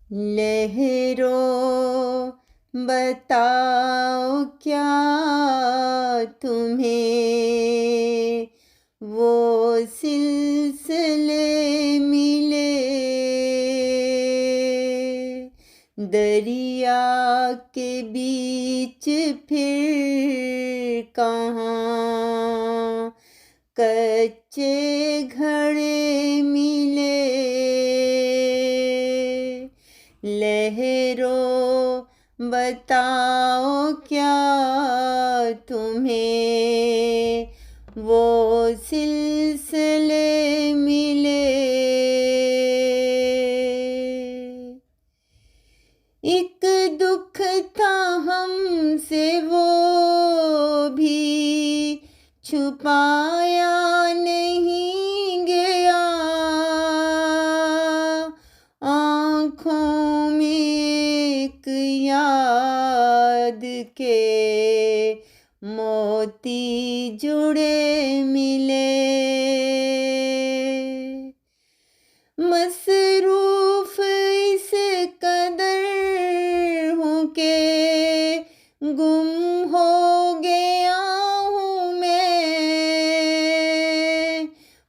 लहरों बताओ क्या तुम्हें वो सिलसिले मिले। दरिया के बीच फिर कहाँ कच्चे घड़े मिले। लहरों बताओ क्या तुम्हें वो सिलसिले मिले। एक दुख था हमसे वो भी छुपाया नहीं गया। आँखों में एक याद के मोती जुड़े मिले। मसरूफ इस कदर हूँ के गुम हो गया हूँ मैं,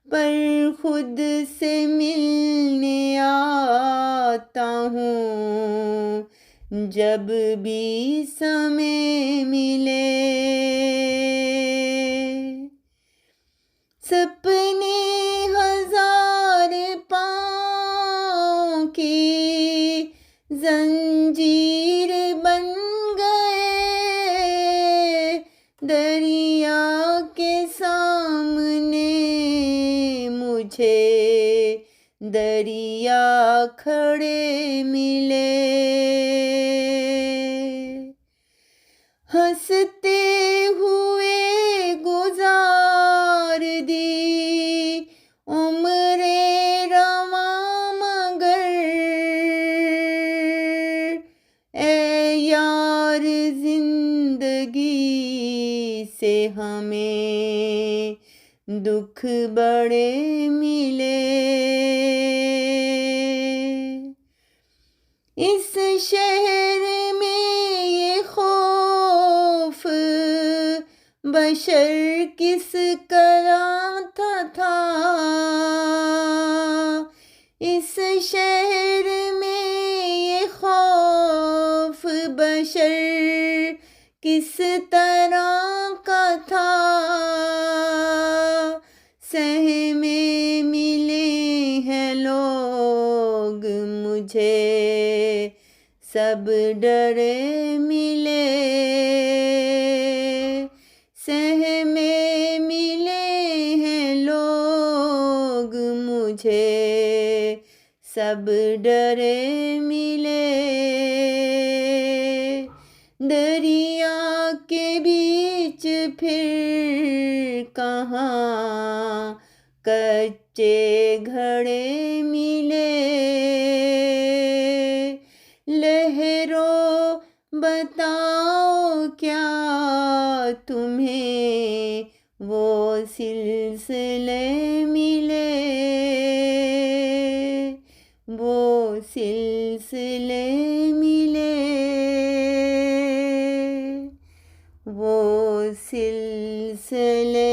पर खुद से मिलने आता हूँ जब भी समय मिले। सपने हजार पाँव की जंजीर बन गए। दरिया के सामने मुझे दरिया खड़े मिले। हंसते हुए गुजार दी उम्रे रवां मगर, ए यार जिंदगी से हमें दुख बड़े मिले। इस शहर में ये खौफ बशर किस कराता था। इस शहर में ये खौफ बशर किस तरह का था। सहमे मिले हैं लोग मुझे सब डरे मिले। सहमे मिले हैं लोग मुझे सब डरे मिले। दरिया के बीच फिर कहाँ कच्चे घड़े मिले। लहरों बताओ क्या तुम्हें वो सिलसिले मिले। वो सिलसिले मिले। वो सिलसिले